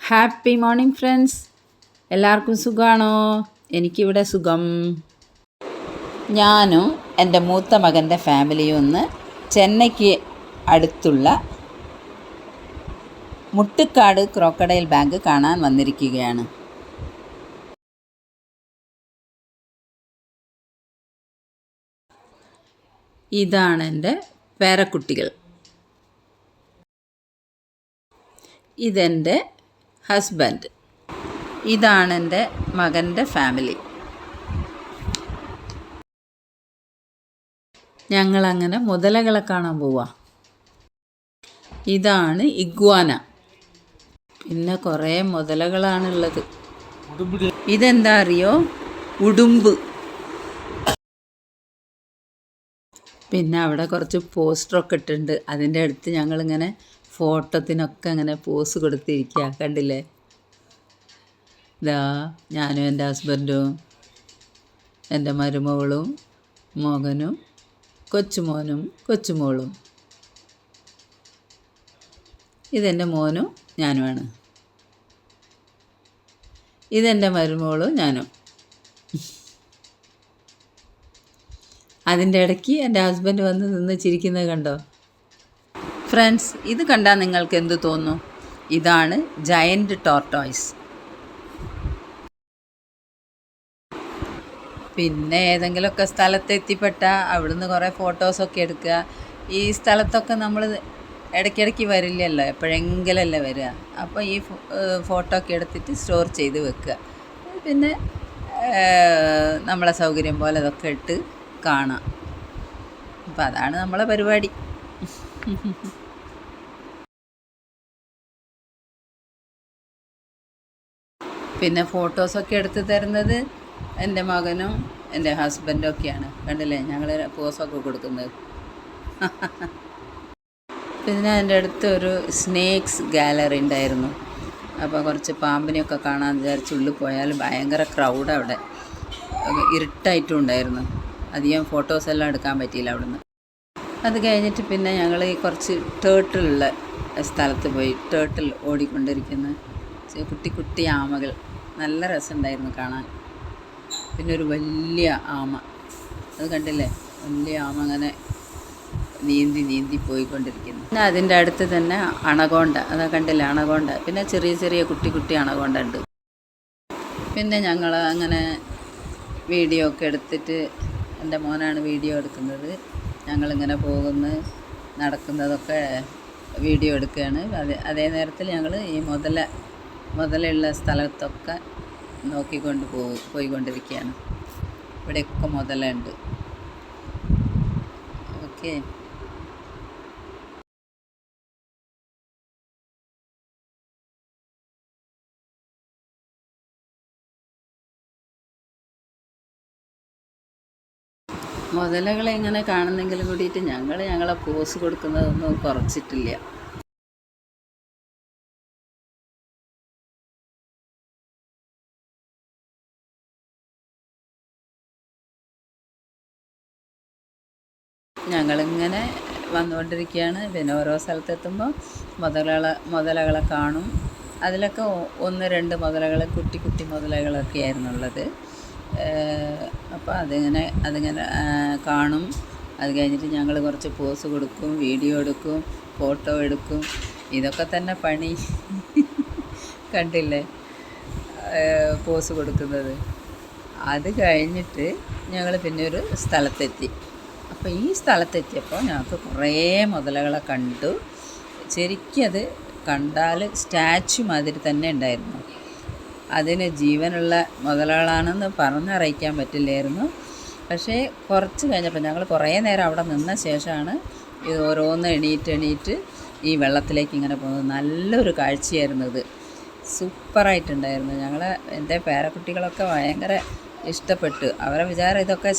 Happy morning friends. എല്ലാവർക്കും സുഖമാണോ? എനിക്കിവിടെ സുഖം. ഞാനും എൻ്റെ മൂത്ത മകൻ്റെ ഫാമിലിയും ഒന്ന് ചെന്നൈക്ക് അടുത്തുള്ള മുട്ടുക്കാട് ക്രോക്കഡൈൽ ബാങ്ക് കാണാൻ വന്നിരിക്കുകയാണ്. ഇതാണ് എൻ്റെ പേരക്കുട്ടികൾ. ഇതെൻ്റെ ഹസ്ബൻഡ്. ഇതാണ് എൻ്റെ മകൻ്റെ ഫാമിലി. ഞങ്ങളങ്ങനെ മുതലകളെ കാണാൻ പോവാം. ഇതാണ് ഇഗ്വാന. പിന്നെ കുറേ മുതലകളാണുള്ളത്. ഇതെന്താ അറിയോ? ഉടുമ്പ്. പിന്നെ അവിടെ കുറച്ച് പോസ്റ്ററൊക്കെ ഇട്ടിട്ടുണ്ട്. അതിൻ്റെ അടുത്ത് ഞങ്ങളിങ്ങനെ ഫോട്ടോത്തിനൊക്കെ അങ്ങനെ പോസ് കൊടുത്തിരിക്കുക. കണ്ടില്ലേ? ഇതാ ഞാനും എൻ്റെ ഹസ്ബൻഡും എൻ്റെ മരുമകളും മകനും കൊച്ചുമോനും കൊച്ചുമോളും. ഇതെൻ്റെ മോനും ഞാനുമാണ്. ഇതെൻ്റെ മരുമകളും ഞാനും. അതിൻ്റെ ഇടയ്ക്ക് എൻ്റെ ഹസ്ബൻഡ് വന്ന് നിന്ന് ചിരിക്കുന്നത് കണ്ടോ? ഫ്രണ്ട്സ്, ഇത് കണ്ടാൽ നിങ്ങൾക്ക് എന്ത് തോന്നും? ഇതാണ് ജയൻറ്റ് ടോർട്ടോയ്സ്. പിന്നെ ഏതെങ്കിലുമൊക്കെ സ്ഥലത്ത് എത്തിപ്പെട്ടാൽ അവിടുന്ന് കുറേ ഫോട്ടോസൊക്കെ എടുക്കുക. ഈ സ്ഥലത്തൊക്കെ നമ്മൾ ഇടയ്ക്കിടയ്ക്ക് വരില്ലല്ലോ, എപ്പോഴെങ്കിലല്ലേ വരിക. അപ്പോൾ ഈ ഫോട്ടോ ഒക്കെ എടുത്തിട്ട് സ്റ്റോർ ചെയ്ത് വെക്കുക. പിന്നെ നമ്മളെ സൗകര്യം പോലെ അതൊക്കെ ഇട്ട് കാണാം. അപ്പം അതാണ് നമ്മളെ പരിപാടി. പിന്നെ ഫോട്ടോസൊക്കെ എടുത്ത് തരുന്നത് എൻ്റെ മകനും എൻ്റെ ഹസ്ബൻഡും ഒക്കെയാണ്. കണ്ടില്ലേ ഞങ്ങൾ പോസൊക്കെ കൊടുക്കുന്നത്. പിന്നെ എൻ്റെ അടുത്ത് ഒരു സ്നേക്സ് ഗാലറി ഉണ്ടായിരുന്നു. അപ്പോൾ കുറച്ച് പാമ്പിനെയൊക്കെ കാണാൻ വിചാരിച്ച് ഉള്ളിൽ പോയാൽ ഭയങ്കര ക്രൗഡ്. അവിടെ ഇരുട്ടായിട്ടും ഉണ്ടായിരുന്നു. അധികം ഫോട്ടോസെല്ലാം എടുക്കാൻ പറ്റിയില്ല അവിടുന്ന്. അത് കഴിഞ്ഞിട്ട് പിന്നെ ഞങ്ങൾ ഈ കുറച്ച് ടേർട്ടിലുള്ള സ്ഥലത്ത് പോയി. ടേർട്ടിൽ ഓടിക്കൊണ്ടിരിക്കുന്ന കുട്ടി കുട്ടി ആമകൾ. നല്ല രസമുണ്ടായിരുന്നു കാണാൻ. പിന്നെ ഒരു വലിയ ആമ, അത് കണ്ടില്ലേ? വലിയ ആമ അങ്ങനെ നീന്തി നീന്തി പോയിക്കൊണ്ടിരിക്കുന്നു. പിന്നെ അതിൻ്റെ അടുത്ത് തന്നെ അണകോണ്ട, അതാ കണ്ടില്ലേ? അണകോണ്ട. പിന്നെ ചെറിയ ചെറിയ കുട്ടി കുട്ടി അണകോണ്ട ഉണ്ട്. പിന്നെ ഞങ്ങൾ അങ്ങനെ വീഡിയോ ഒക്കെ എടുത്തിട്ട്, എൻ്റെ മോനാണ് വീഡിയോ എടുക്കുന്നത്. ഞങ്ങളിങ്ങനെ പോകുന്നു, നടക്കുന്നതൊക്കെ വീഡിയോ എടുക്കുകയാണ്. അതേ നേരത്തിൽ ഞങ്ങൾ ഈ മുതലുള്ള സ്ഥലത്തൊക്കെ നോക്കിക്കൊണ്ട് പോയിക്കൊണ്ടിരിക്കുകയാണ്. ഇവിടെയൊക്കെ മുതലുണ്ട്. ഓക്കെ. മുതലകളെ ഇങ്ങനെ കാണുന്നെങ്കിലും കൂടിയിട്ട് ഞങ്ങളെ പോസ് കൊടുക്കുന്നതൊന്നും കുറച്ചിട്ടില്ല. ഞങ്ങളിങ്ങനെ വന്നുകൊണ്ടിരിക്കുകയാണ്. പിന്നെ ഓരോ സ്ഥലത്തെത്തുമ്പോൾ മുതലകളെ കാണും. അതിലൊക്കെ ഒന്ന് രണ്ട് മുതലകൾ, കുട്ടി കുട്ടി മുതലകളൊക്കെ ആയിരുന്നു ഉള്ളത്. അപ്പോൾ അതിങ്ങനെ കാണും. അത് കഴിഞ്ഞിട്ട് ഞങ്ങൾ കുറച്ച് പോസ് കൊടുക്കും, വീഡിയോ എടുക്കും, ഫോട്ടോ എടുക്കും. ഇതൊക്കെ തന്നെ പണി. കണ്ടില്ലേ പോസ് കൊടുക്കുന്നത്? അത് കഴിഞ്ഞിട്ട് ഞങ്ങൾ പിന്നെ ഒരു സ്ഥലത്തെത്തി. അപ്പോൾ ഈ സ്ഥലത്തെത്തിയപ്പോൾ ഞങ്ങൾക്ക് കുറേ മുതലകളെ കണ്ടു. ശരിക്കും അത് കണ്ടാൽ സ്റ്റാച്ചു മാതിരി തന്നെ ഉണ്ടായിരുന്നു. അതിന് ജീവനുള്ള മുതലകളാണെന്ന് പറഞ്ഞറിയിക്കാൻ പറ്റില്ലായിരുന്നു. പക്ഷേ കുറച്ച് കഴിഞ്ഞപ്പോൾ ഞങ്ങൾ കുറേ നേരം അവിടെ നിന്ന ശേഷമാണ് ഇത് ഓരോന്ന് എണീറ്റ് ഈ വെള്ളത്തിലേക്ക് ഇങ്ങനെ പോകുന്നത്. നല്ലൊരു കാഴ്ചയായിരുന്നു ഇത്. സൂപ്പറായിട്ടുണ്ടായിരുന്നു. എൻ്റെ പേരക്കുട്ടികളൊക്കെ ഭയങ്കര ഇഷ്ടപ്പെട്ടു. അവരെ വിചാരം ഇതൊക്കെ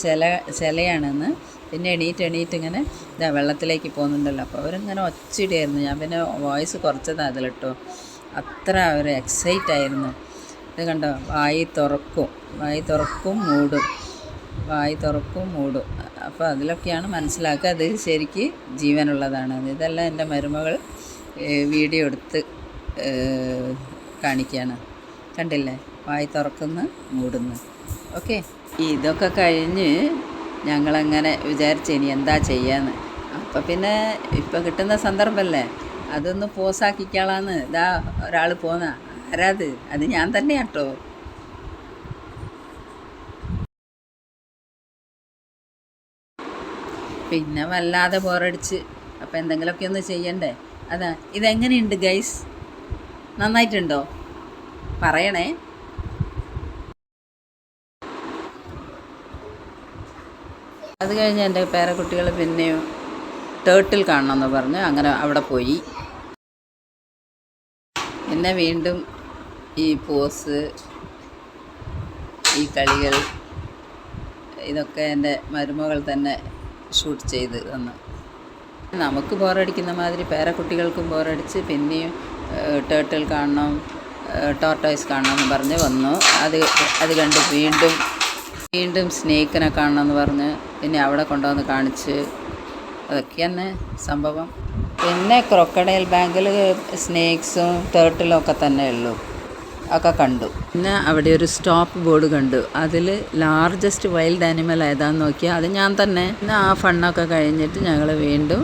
ചിലയാണെന്ന്. പിന്നെ എണീറ്റ് ഇങ്ങനെ ഇതാ വെള്ളത്തിലേക്ക് പോകുന്നുണ്ടല്ലോ. അപ്പോൾ അവരിങ്ങനെ ഒച്ചയിടായിരുന്നു. ഞാൻ പിന്നെ വോയിസ് കുറച്ചത് അതിലിട്ടോ. അത്ര അവർ എക്സൈറ്റ് ആയിരുന്നു. ഇത് കണ്ടോ? വായി തുറക്കും മൂടും. അപ്പോൾ അതിലൊക്കെയാണ് മനസ്സിലാക്കുക അത് ശരിക്ക് ജീവനുള്ളതാണ്. ഇതെല്ലാം എൻ്റെ മരുമകൾ വീഡിയോ എടുത്ത് കാണിക്കുകയാണ്. കണ്ടില്ലേ, വായി തുറക്കുന്നു മൂടുന്നു. ഓക്കെ, ഇതൊക്കെ കഴിഞ്ഞ് ഞങ്ങളങ്ങനെ വിചാരിച്ചു ഇനി എന്താ ചെയ്യാന്ന്. അപ്പം പിന്നെ ഇപ്പം കിട്ടുന്ന സന്ദർഭമല്ലേ, അതൊന്ന് പോസാക്കിക്കാളാന്ന്. ഇതാ ഒരാൾ പോന്ന, ആരാത്? അത് ഞാൻ തന്നെയാട്ടോ. പിന്നെ വല്ലാതെ ബോറടിച്ച്, അപ്പം എന്തെങ്കിലുമൊക്കെ ഒന്ന് ചെയ്യണ്ടേ. അതാ, ഇതെങ്ങനെയുണ്ട് ഗൈസ്? നന്നായിട്ടുണ്ടോ? പറയണേ. അത് കഴിഞ്ഞ് എൻ്റെ പേരക്കുട്ടികൾ പിന്നെയും ടേർട്ടിൽ കാണണമെന്ന് പറഞ്ഞ് അങ്ങനെ അവിടെ പോയി. പിന്നെ വീണ്ടും ഈ പോസ്, ഈ കളികൾ, ഇതൊക്കെ എൻ്റെ മരുമകൾ തന്നെ ഷൂട്ട് ചെയ്ത് തന്നു. നമുക്ക് ബോറടിക്കുന്ന മാതിരി പേരക്കുട്ടികൾക്കും ബോറടിച്ച് പിന്നെയും ടേർട്ടിൽ കാണണം, ടോർട്ടോയ്സ് കാണണം എന്ന് പറഞ്ഞ് വന്നു. അത് കണ്ട് വീണ്ടും സ്നേക്കിനെ കാണണമെന്ന് പറഞ്ഞ് പിന്നെ അവിടെ കൊണ്ടുവന്ന് കാണിച്ച്. അതൊക്കെ തന്നെ സംഭവം. പിന്നെ ക്രൊക്കഡൈൽ ബാങ്കിൽ സ്നേക്സും ടേർട്ടിലും ഒക്കെ തന്നെ ഉള്ളൂ, ഒക്കെ കണ്ടു. പിന്നെ അവിടെ ഒരു സ്റ്റോപ്പ് ബോർഡ് കണ്ടു, അതിൽ ലാർജസ്റ്റ് വൈൽഡ് ആനിമൽ ഏതാണെന്ന് നോക്കിയാൽ അത് ഞാൻ തന്നെ. പിന്നെ ആ ഫണ്ണൊക്കെ കഴിഞ്ഞിട്ട് ഞങ്ങൾ വീണ്ടും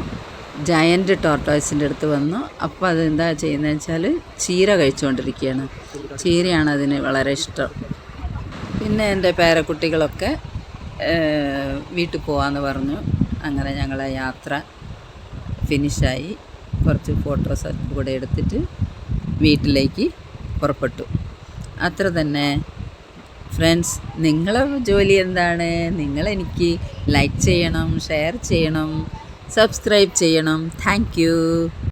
ജയൻറ്റ് ടോർട്ടോയ്സിൻ്റെ അടുത്ത് വന്നു. അപ്പോൾ അതെന്താ ചെയ്യുന്നതെന്ന് വെച്ചാൽ ചീര കഴിച്ചുകൊണ്ടിരിക്കുകയാണ്. ചീരയാണ് അതിന് വളരെ ഇഷ്ടം. പിന്നെ എൻ്റെ പേരക്കുട്ടികളൊക്കെ വീട്ടിൽ പോകാമെന്ന് പറഞ്ഞു. അങ്ങനെ ഞങ്ങളെ യാത്ര ഫിനിഷായി. കുറച്ച് ഫോട്ടോസ് കൂടെ എടുത്തിട്ട് വീട്ടിലേക്ക് പുറപ്പെട്ടു. അത്ര തന്നെ ഫ്രണ്ട്സ്. നിങ്ങളെ ജോലി എന്താണ്? നിങ്ങളെനിക്ക് ലൈക്ക് ചെയ്യണം, ഷെയർ ചെയ്യണം, സബ്സ്ക്രൈബ് ചെയ്യണം. Thank you.